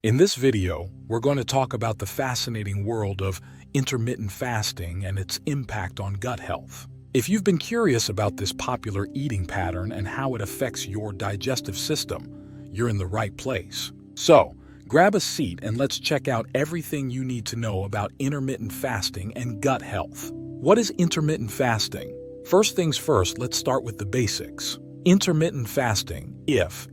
In this video, we're going to talk about the fascinating world of intermittent fasting and its impact on gut health. If you've been curious about this popular eating pattern and how it affects your digestive system, you're in the right place. So, grab a seat and let's check out everything you need to know about intermittent fasting and gut health. What is intermittent fasting? First things first, let's start with the basics. Intermittent fasting,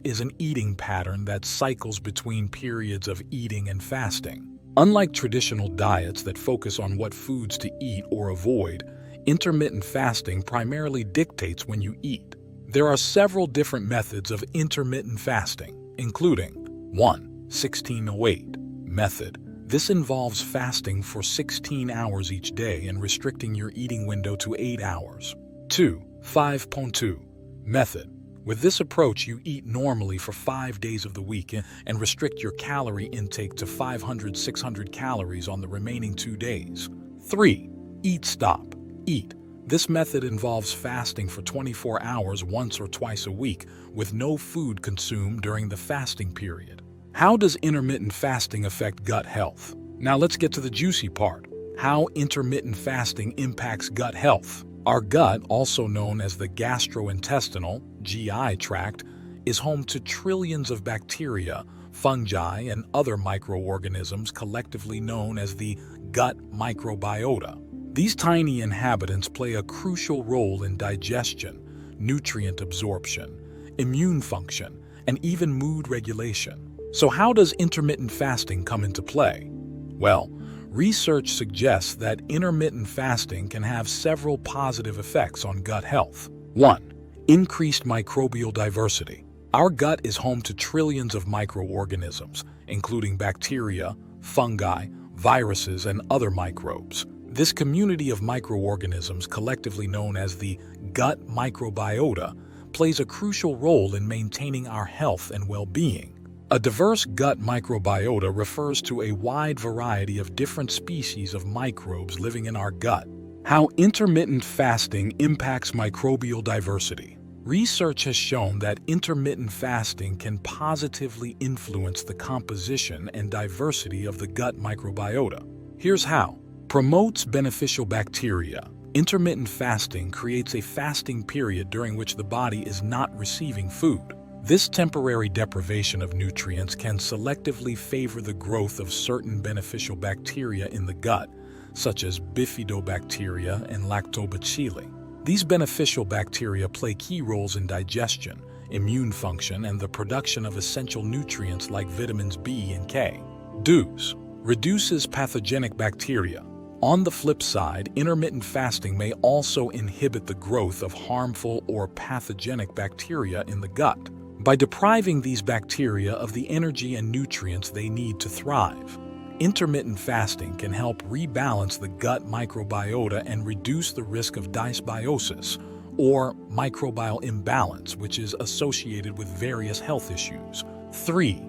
is an eating pattern that cycles between periods of eating and fasting. Unlike traditional diets that focus on what foods to eat or avoid, intermittent fasting primarily dictates when you eat. There are several different methods of intermittent fasting, including 1. 1608 method. This involves fasting for 16 hours each day and restricting your eating window to 8 hours. 2. 5.2 method. With this approach, you eat normally for 5 days of the week and restrict your calorie intake to 500-600 calories on the remaining 2 days. 3. Eat Stop Eat. This method involves fasting for 24 hours once or twice a week, with no food consumed during the fasting period. How does intermittent fasting affect gut health? Now let's get to the juicy part: how intermittent fasting impacts gut health. Our gut, also known as the gastrointestinal (GI) tract, is home to trillions of bacteria, fungi, and other microorganisms collectively known as the gut microbiota. These tiny inhabitants play a crucial role in digestion, nutrient absorption, immune function, and even mood regulation. So how does intermittent fasting come into play? Well, research suggests that intermittent fasting can have several positive effects on gut health. 1. Increased microbial diversity. Our gut is home to trillions of microorganisms, including bacteria, fungi, viruses, and other microbes. This community of microorganisms, collectively known as the gut microbiota, plays a crucial role in maintaining our health and well-being. A diverse gut microbiota refers to a wide variety of different species of microbes living in our gut. How intermittent fasting impacts microbial diversity. Research has shown that intermittent fasting can positively influence the composition and diversity of the gut microbiota. Here's how. Promotes beneficial bacteria. Intermittent fasting creates a fasting period during which the body is not receiving food. This temporary deprivation of nutrients can selectively favor the growth of certain beneficial bacteria in the gut, such as bifidobacteria and lactobacilli. These beneficial bacteria play key roles in digestion, immune function, and the production of essential nutrients like vitamins B and K. Do's. Reduces pathogenic bacteria. On the flip side, intermittent fasting may also inhibit the growth of harmful or pathogenic bacteria in the gut, by depriving these bacteria of the energy and nutrients they need to thrive. Intermittent fasting can help rebalance the gut microbiota and reduce the risk of dysbiosis, or microbial imbalance, which is associated with various health issues. 3.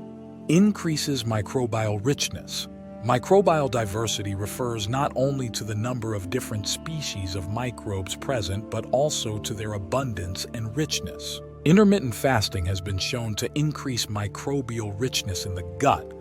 Increases microbial richness. Microbial diversity refers not only to the number of different species of microbes present, but also to their abundance and richness. Intermittent fasting has been shown to increase microbial richness in the gut,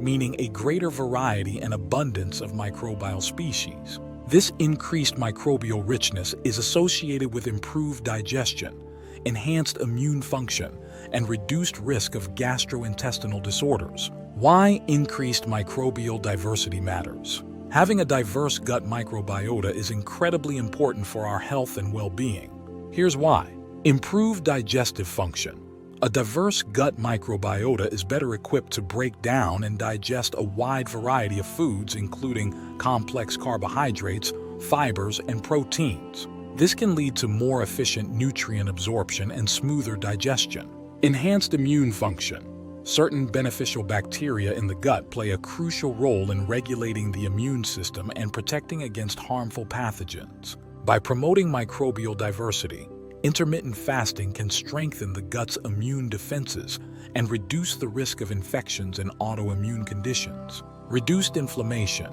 meaning a greater variety and abundance of microbial species. This increased microbial richness is associated with improved digestion, enhanced immune function, and reduced risk of gastrointestinal disorders. Why increased microbial diversity matters? Having a diverse gut microbiota is incredibly important for our health and well-being. Here's why. Improved digestive function. A diverse gut microbiota is better equipped to break down and digest a wide variety of foods, including complex carbohydrates, fibers, and proteins. This can lead to more efficient nutrient absorption and smoother digestion. Enhanced immune function. Certain beneficial bacteria in the gut play a crucial role in regulating the immune system and protecting against harmful pathogens. By promoting microbial diversity, intermittent fasting can strengthen the gut's immune defenses and reduce the risk of infections and autoimmune conditions. Reduced inflammation.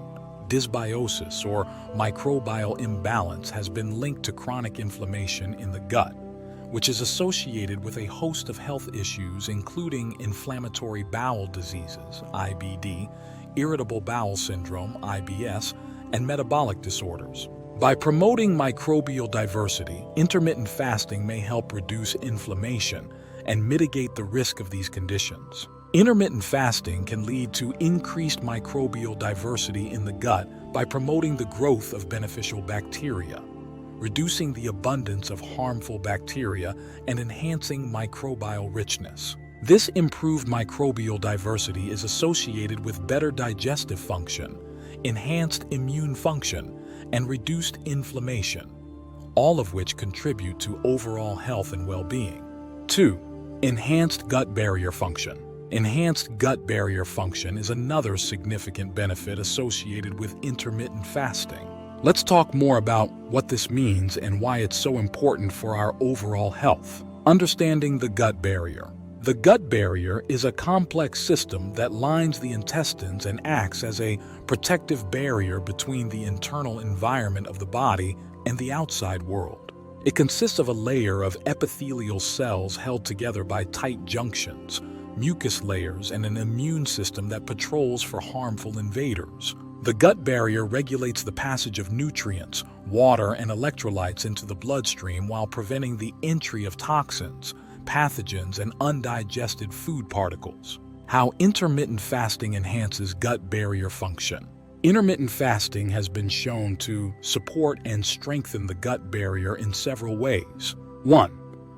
Dysbiosis, or microbial imbalance, has been linked to chronic inflammation in the gut, which is associated with a host of health issues including inflammatory bowel diseases, IBD, irritable bowel syndrome, IBS, and metabolic disorders. By promoting microbial diversity, intermittent fasting may help reduce inflammation and mitigate the risk of these conditions. Intermittent fasting can lead to increased microbial diversity in the gut by promoting the growth of beneficial bacteria, reducing the abundance of harmful bacteria, and enhancing microbial richness. This improved microbial diversity is associated with better digestive function, enhanced immune function, and reduced inflammation, all of which contribute to overall health and well-being. 2. Enhanced gut barrier function. Enhanced gut barrier function is another significant benefit associated with intermittent fasting. Let's talk more about what this means and why it's so important for our overall health. Understanding the gut barrier. The gut barrier is a complex system that lines the intestines and acts as a protective barrier between the internal environment of the body and the outside world. It consists of a layer of epithelial cells held together by tight junctions, mucus layers, and an immune system that patrols for harmful invaders. The gut barrier regulates the passage of nutrients, water, and electrolytes into the bloodstream while preventing the entry of toxins, pathogens, and undigested food particles. How intermittent fasting enhances gut barrier function. Intermittent fasting has been shown to support and strengthen the gut barrier in several ways. 1.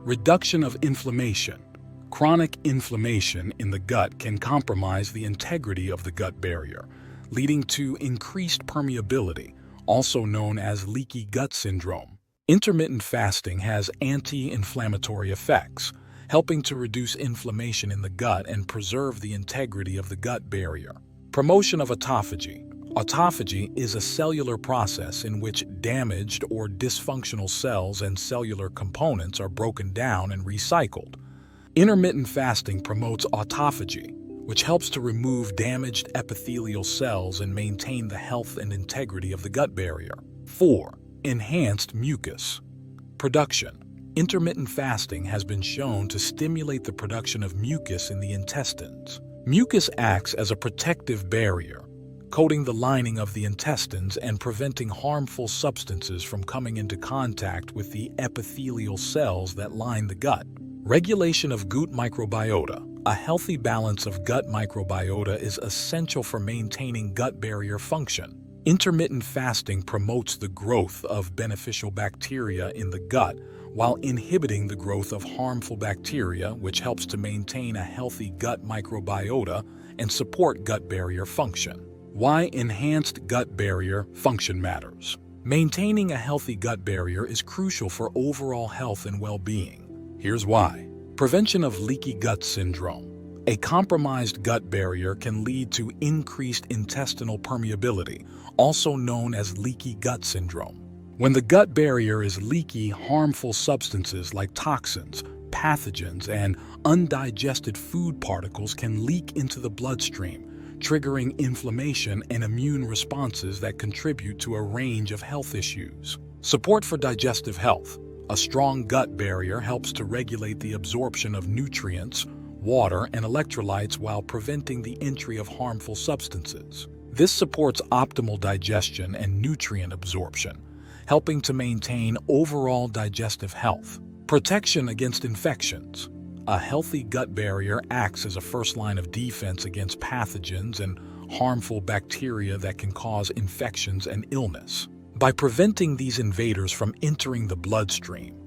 Reduction of inflammation. Chronic inflammation in the gut can compromise the integrity of the gut barrier, leading to increased permeability, also known as leaky gut syndrome. Intermittent fasting has anti-inflammatory effects, helping to reduce inflammation in the gut and preserve the integrity of the gut barrier. Promotion of autophagy. Autophagy is a cellular process in which damaged or dysfunctional cells and cellular components are broken down and recycled. Intermittent fasting promotes autophagy, which helps to remove damaged epithelial cells and maintain the health and integrity of the gut barrier. 4. Enhanced mucus production. Intermittent fasting has been shown to stimulate the production of mucus in the intestines. Mucus acts as a protective barrier, coating the lining of the intestines and preventing harmful substances from coming into contact with the epithelial cells that line the gut. Regulation of gut microbiota. A healthy balance of gut microbiota is essential for maintaining gut barrier function. Intermittent fasting promotes the growth of beneficial bacteria in the gut while inhibiting the growth of harmful bacteria, which helps to maintain a healthy gut microbiota and support gut barrier function. Why enhanced gut barrier function matters. Maintaining a healthy gut barrier is crucial for overall health and well-being. Here's why. Prevention of leaky gut syndrome. A compromised gut barrier can lead to increased intestinal permeability, also known as leaky gut syndrome. When the gut barrier is leaky, harmful substances like toxins, pathogens, and undigested food particles can leak into the bloodstream, triggering inflammation and immune responses that contribute to a range of health issues. Support for digestive health. A strong gut barrier helps to regulate the absorption of nutrients, water, and electrolytes while preventing the entry of harmful substances. This supports optimal digestion and nutrient absorption, helping to maintain overall digestive health. Protection against infections. A healthy gut barrier acts as a first line of defense against pathogens and harmful bacteria that can cause infections and illness. By preventing these invaders from entering the bloodstream,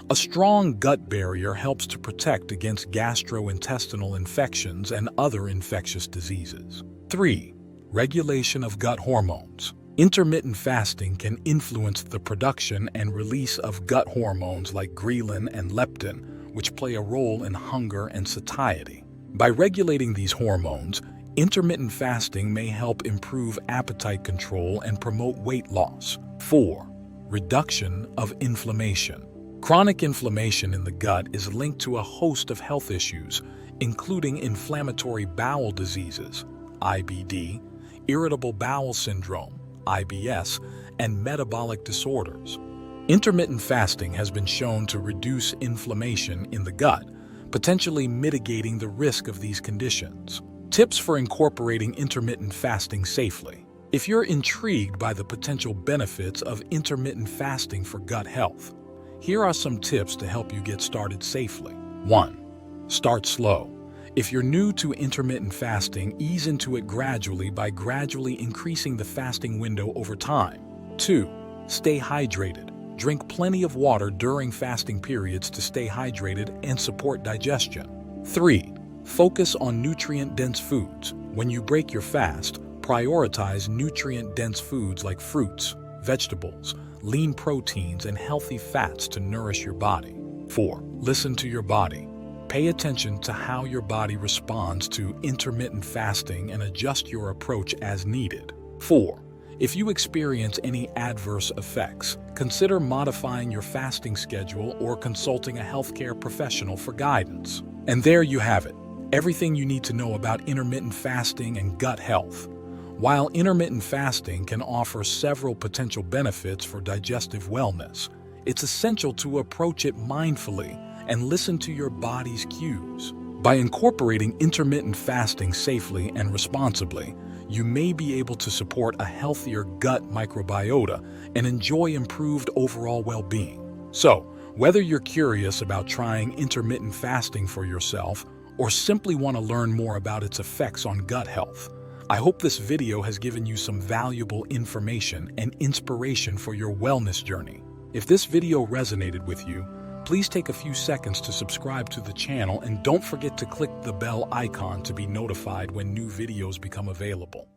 a strong gut barrier helps to protect against gastrointestinal infections and other infectious diseases. 3. Regulation of gut hormones. Intermittent fasting can influence the production and release of gut hormones like ghrelin and leptin, which play a role in hunger and satiety. By regulating these hormones, intermittent fasting may help improve appetite control and promote weight loss. 4. Reduction of inflammation. Chronic inflammation in the gut is linked to a host of health issues, including inflammatory bowel diseases, IBD, irritable bowel syndrome, IBS, and metabolic disorders. Intermittent fasting has been shown to reduce inflammation in the gut, potentially mitigating the risk of these conditions. Tips for incorporating intermittent fasting safely. If you're intrigued by the potential benefits of intermittent fasting for gut health, here are some tips to help you get started safely. 1. Start slow. If you're new to intermittent fasting, ease into it gradually by gradually increasing the fasting window over time. 2. Stay hydrated. Drink plenty of water during fasting periods to stay hydrated and support digestion. 3. Focus on nutrient-dense foods. When you break your fast, prioritize nutrient-dense foods like fruits, vegetables, lean proteins, and healthy fats to nourish your body. 4. Listen to your body. Pay attention to how your body responds to intermittent fasting and adjust your approach as needed. 4. If you experience any adverse effects, consider modifying your fasting schedule or consulting a healthcare professional for guidance. And there you have it, everything you need to know about intermittent fasting and gut health. While intermittent fasting can offer several potential benefits for digestive wellness, it's essential to approach it mindfully and listen to your body's cues. By incorporating intermittent fasting safely and responsibly, you may be able to support a healthier gut microbiota and enjoy improved overall well-being. So, whether you're curious about trying intermittent fasting for yourself or simply want to learn more about its effects on gut health, I hope this video has given you some valuable information and inspiration for your wellness journey. If this video resonated with you, please take a few seconds to subscribe to the channel and don't forget to click the bell icon to be notified when new videos become available.